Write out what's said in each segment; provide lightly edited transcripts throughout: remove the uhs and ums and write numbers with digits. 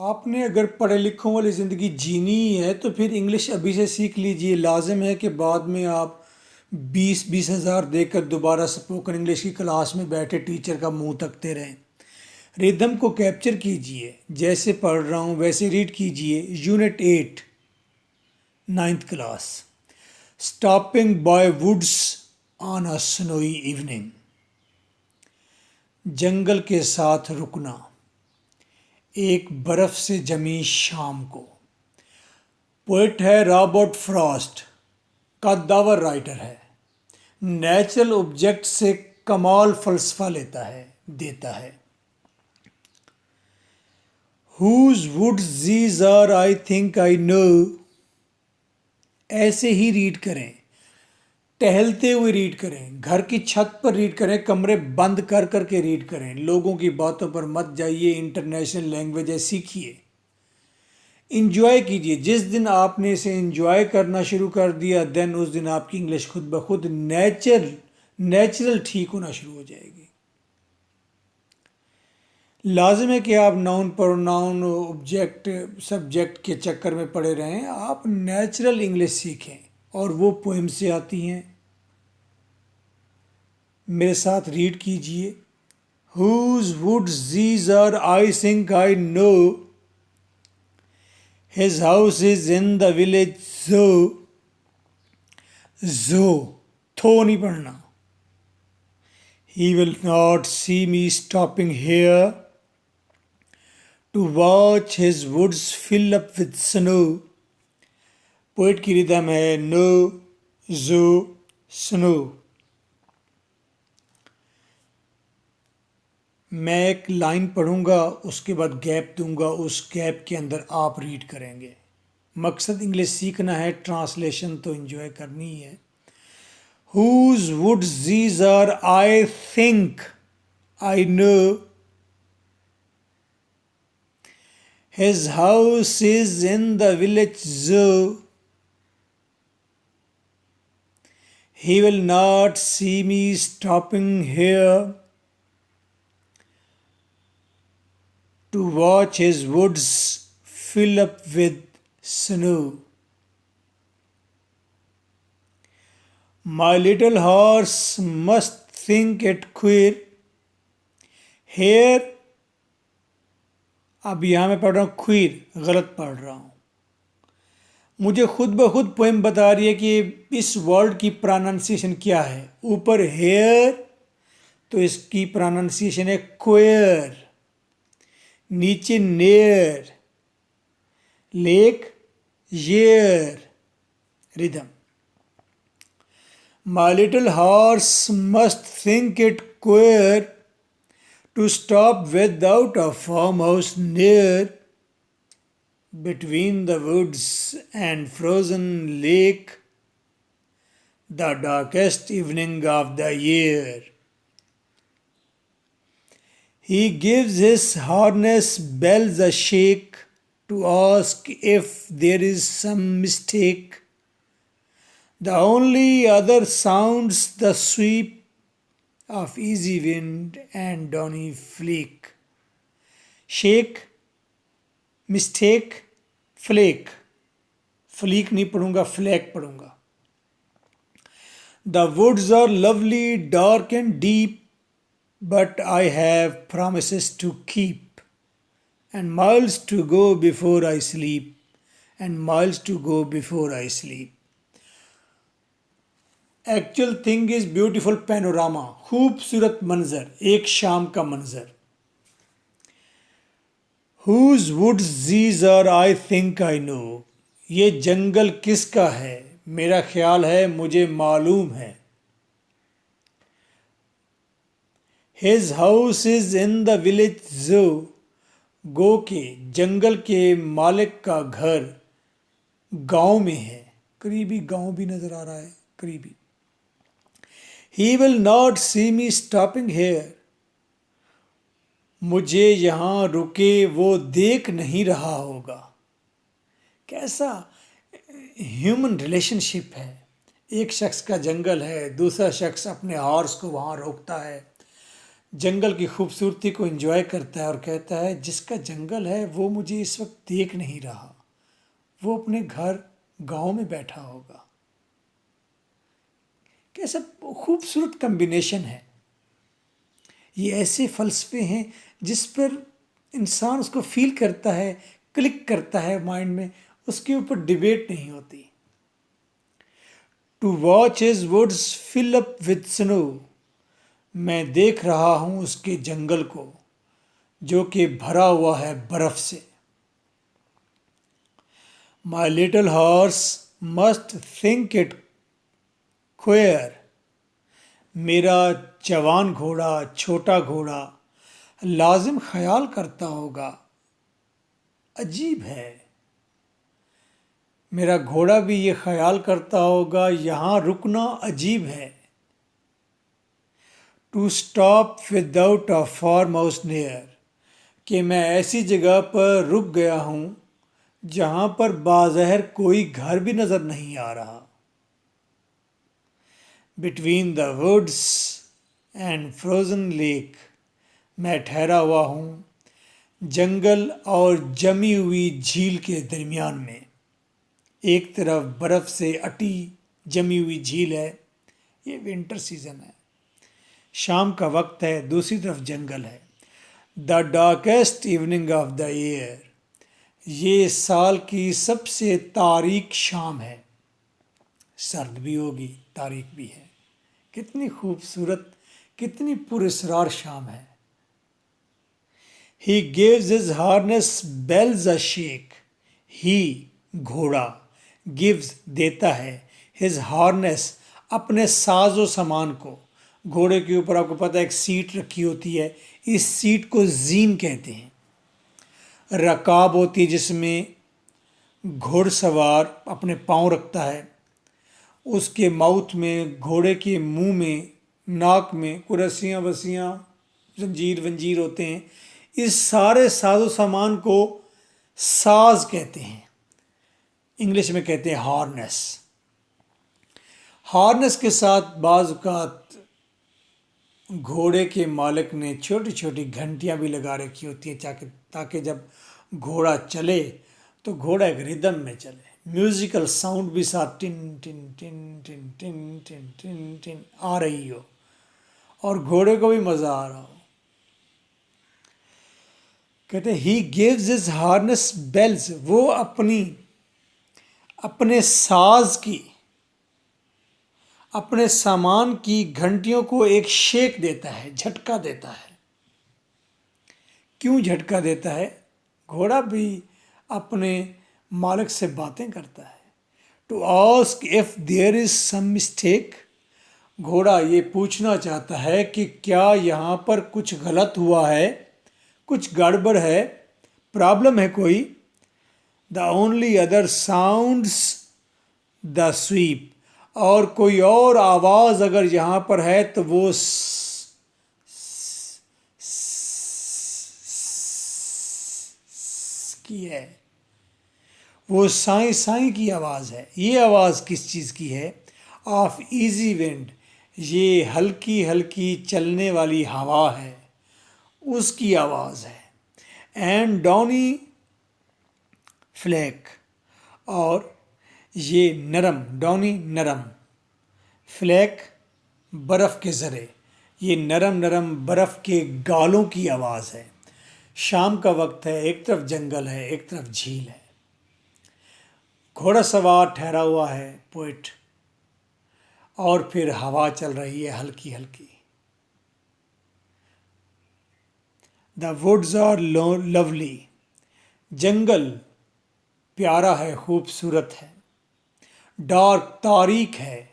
آپ نے اگر پڑھے لکھوں والی زندگی جینی ہی ہے تو پھر انگلش ابھی سے سیکھ لیجئے. لازم ہے کہ بعد میں آپ 20,000 دے کر دوبارہ اسپوکن انگلش کی کلاس میں بیٹھے ٹیچر کا منہ تکتے رہیں. ریدم کو کیپچر کیجئے. جیسے پڑھ رہا ہوں ویسے ریڈ کیجئے. Unit 8 9th class. Stopping by woods on a سنوئی evening. جنگل کے ساتھ رکنا ایک برف سے جمی شام کو. پوئٹ ہے رابرٹ فراسٹ. قداور رائٹر ہے. نیچرل آبجیکٹ سے کمال فلسفہ دیتا ہے. Whose woods these are I think I know. ایسے ہی ریڈ کریں. ٹہلتے ہوئے ریڈ کریں. گھر کی چھت پر ریڈ کریں. کمرے بند کر کر کے ریڈ کریں. لوگوں کی باتوں پر مت جائیے. انٹرنیشنل لینگویج ہے سیکھیے. انجوائے کیجیے. جس دن آپ نے اسے انجوائے کرنا شروع کر دیا اس دن آپ کی انگلش خود بخود نیچرل ٹھیک ہونا شروع ہو جائے گی. لازم ہے کہ آپ ناؤن پروناؤن آبجیکٹ سبجیکٹ کے چکر میں پڑے رہیں. آپ نیچرل انگلش سیکھیں اور وہ پوئم سے آتی ہیں. میرے ساتھ ریڈ کیجئے. Whose woods these are I think I know. His house is in the village zoo. تھو نہیں پڑھنا. He will not see me stopping here to watch his woods fill up with snow. Poet کی ردم ہے نو زو سنو. میں ایک line پڑھوں گا اس کے بعد گیپ دوں گا. اس گیپ کے اندر آپ ریڈ کریں گے. مقصد انگلش سیکھنا ہے. ٹرانسلیشن تو انجوائے کرنی ہی ہے. Whose woods these are I think I know. His house is in the village zoo. He will not see me stopping here to watch his woods fill up with snow. My little horse must think it queer. Here اب یہاں میں پڑھ رہا ہوں choir. غلط پڑھ رہا ہوں. مجھے خود بخود پوئم بتا رہی ہے کہ اس ورڈ کی پروننسیشن کیا ہے. اوپر ہیئر تو اس کی پروننسیشن ہے کوئر. نیچے نیئر. لیک ییر. ردم. My little horse must think it queer to stop without a farmhouse near. Between the woods and frozen lake, the darkest evening of the year. He gives his harness bells a shake to ask if there is some mistake. The only other sounds the sweep of easy wind and dawny fleek. Shake, mistake, flake. Fleek نہیں پڑھوں گا, flake پڑھوں گا. The woods are lovely, dark and deep, but I have promises to keep, and miles to go before I sleep, and miles to go before I sleep. Actual thing is beautiful panorama. خوبصورت منظر, ایک شام کا منظر. Whose woods these are I think I know. یہ جنگل کس کا ہے؟ میرا خیال ہے مجھے معلوم ہے. His house is in the village zoo. گو کے جنگل کے مالک کا گھر گاؤں میں ہے. قریبی گاؤں بھی نظر آ رہا ہے. قریبی. He will not see me stopping here. مجھے یہاں رکے وہ دیکھ نہیں رہا ہوگا. کیسا ہیومن ریلیشن شپ ہے. ایک شخص کا جنگل ہے, دوسرا شخص اپنے ہارس کو وہاں روکتا ہے. جنگل کی خوبصورتی کو انجوائے کرتا ہے اور کہتا ہے جس کا جنگل ہے وہ مجھے اس وقت دیکھ نہیں رہا، وہ اپنے گھر گاؤں میں بیٹھا ہوگا۔ کیسا خوبصورت کمبینیشن ہے۔ یہ ایسے فلسفے ہیں جس پر انسان اس کو فیل کرتا ہے، کلک کرتا ہے مائنڈ میں، اس کے اوپر ڈیبیٹ نہیں ہوتی۔ To watch his woods fill up with snow، میں دیکھ رہا ہوں اس کے جنگل کو جو کہ بھرا ہوا ہے برف سے۔ My little horse must think it queer، میرا جوان گھوڑا، چھوٹا گھوڑا لازم خیال کرتا ہوگا عجیب ہے۔ میرا گھوڑا بھی یہ خیال کرتا ہوگا یہاں رکنا عجیب ہے۔ To stop without a farmhouse near, کہ میں ایسی جگہ پر رک گیا ہوں جہاں پر بظاہر کوئی گھر بھی نظر نہیں آ رہا۔ Between the woods and frozen lake, میں ٹھہرا ہوا ہوں جنگل اور جمی ہوئی جھیل کے درمیان میں۔ ایک طرف برف سے اٹی جمی ہوئی جھیل ہے، یہ ونٹر سیزن ہے، شام کا وقت ہے، دوسری طرف جنگل ہے۔ دا ڈارکیسٹ ایوننگ آف دا ایئر، یہ سال کی سب سے تاریک شام ہے، سرد بھی ہوگی تاریک بھی ہے۔ کتنی خوبصورت، کتنی پراسرار شام ہے۔ He gives his harness bells a shake، he گھوڑا gives دیتا ہے his harness اپنے ساز و سامان کو۔ گھوڑے کے اوپر آپ کو پتہ ہے ایک سیٹ رکھی ہوتی ہے، اس سیٹ کو زین کہتے ہیں۔ رکاب ہوتی ہے جس میں گھوڑ سوار اپنے پاؤں رکھتا ہے، اس کے ماؤتھ میں، گھوڑے کے منہ میں، ناک میں کوئی رسیاں وسیاں زنجیر ونجیر ہوتے ہیں۔ اس سارے ساز و سامان کو ساز کہتے ہیں، انگلش میں کہتے ہیں ہارنس۔ ہارنس کے ساتھ بعض اوقات گھوڑے کے مالک نے چھوٹی چھوٹی گھنٹیاں بھی لگا رکھی ہوتی ہیں تاکہ جب گھوڑا چلے تو گھوڑا ایک ردم میں چلے، میوزیکل ساؤنڈ بھی ساتھ ٹن ٹن ٹن ٹن ٹن ٹن ٹن ٹن آ رہی ہو اور گھوڑے کو بھی مزہ آ رہا ہو۔ کہتے ہیں he gives his horns bells, وہ اپنے ساز کی، اپنے سامان کی گھنٹیوں کو ایک شیک دیتا ہے، جھٹکا دیتا ہے۔ کیوں جھٹکا دیتا ہے؟ گھوڑا بھی اپنے مالک سے باتیں کرتا ہے۔ To ask if there is some mistake, گھوڑا یہ پوچھنا چاہتا ہے کہ کیا یہاں پر کچھ غلط ہوا ہے، کچھ گڑبڑ ہے، پرابلم ہے کوئی۔ The only other sounds the sweep, اور کوئی اور آواز اگر یہاں پر ہے تو وہ کی ہے، وہ سائیں سائیں کی آواز ہے۔ یہ آواز کس چیز کی ہے؟ آف ایزی ونڈ، یہ ہلکی ہلکی چلنے والی ہوا ہے، اس کی آواز ہے۔ اینڈ ڈاؤنی فلیک، اور یہ نرم، ڈاؤنی نرم، فلیک برف کے ذرے، یہ نرم نرم برف کے گالوں کی آواز ہے۔ شام کا وقت ہے، ایک طرف جنگل ہے، ایک طرف جھیل ہے، گھوڑا سوار ٹھہرا ہوا ہے پوئٹ، اور پھر ہوا چل رہی ہے ہلکی ہلکی۔ دا ووڈز آر لولی، جنگل پیارا ہے، خوبصورت ہے۔ ڈارک تاریک ہے،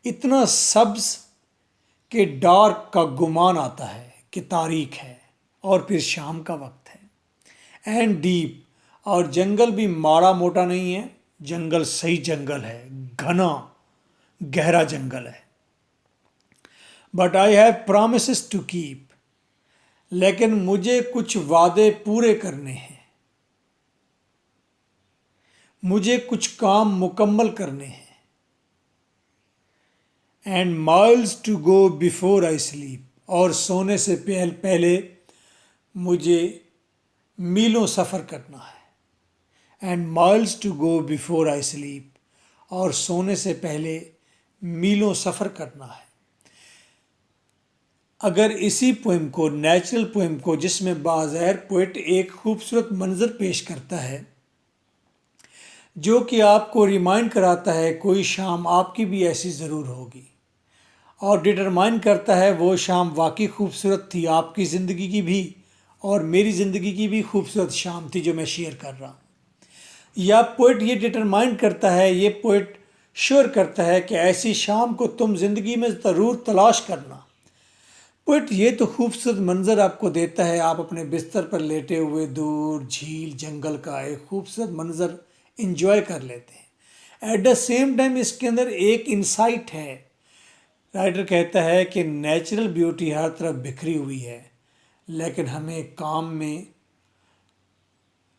اتنا سبز کہ ڈارک کا گمان آتا ہے کہ تاریک ہے، اور پھر شام کا وقت ہے۔ اینڈ ڈیپ، اور جنگل بھی ماڑا موٹا نہیں ہے، جنگل صحیح جنگل ہے، گھنا گہرا جنگل ہے۔ But I have promises to keep, لیکن مجھے کچھ وعدے پورے کرنے ہیں، مجھے کچھ کام مکمل کرنے ہیں۔ And miles to go before I sleep, اور سونے سے پہلے مجھے میلوں سفر کرنا ہے، and miles to go before I sleep, اور سونے سے پہلے میلوں سفر کرنا ہے۔ اگر اسی پوئم کو، نیچرل پوئم کو، جس میں بظاہر پوئٹ ایک خوبصورت منظر پیش کرتا ہے جو کہ آپ کو ریمائنڈ کراتا ہے کوئی شام آپ کی بھی ایسی ضرور ہوگی، اور ڈٹرمائن کرتا ہے وہ شام واقعی خوبصورت تھی، آپ کی زندگی کی بھی اور میری زندگی کی بھی خوبصورت شام تھی جو میں شیئر کر رہا ہوں، یا پوئٹ یہ ڈٹرمائن کرتا ہے، یہ پوئٹ شیئر کرتا ہے کہ ایسی شام کو تم زندگی میں ضرور تلاش کرنا۔ پوئٹ یہ تو خوبصورت منظر آپ کو دیتا ہے، آپ اپنے بستر پر لیٹے ہوئے دور جھیل جنگل کا ایک خوبصورت منظر انجوائے کر لیتے ہیں، ایٹ دا سیم ٹائم اس کے اندر ایک انسائٹ ہے۔ رائٹر کہتا ہے کہ نیچرل بیوٹی ہر طرف بکھری ہوئی ہے، لیکن ہمیں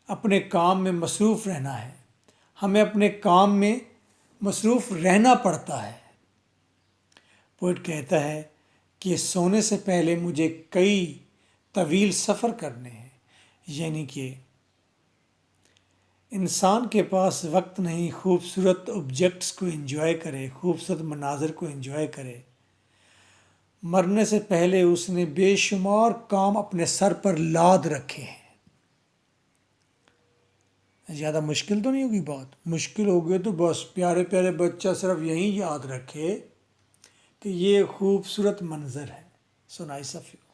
اپنے کام میں مصروف رہنا ہے، ہمیں اپنے کام میں مصروف رہنا پڑتا ہے۔ پوئٹ کہتا ہے کہ سونے سے پہلے مجھے کئی طویل سفر کرنے ہیں، یعنی کہ انسان کے پاس وقت نہیں خوبصورت آبجیکٹس کو انجوائے کرے، خوبصورت مناظر کو انجوائے کرے۔ مرنے سے پہلے اس نے بے شمار کام اپنے سر پر لاد رکھے ہیں۔ زیادہ مشکل تو نہیں ہوگی بات، مشکل ہوگی تو بس پیارے پیارے بچہ صرف یہی یاد رکھے کہ یہ خوبصورت منظر ہے۔ So nice of you.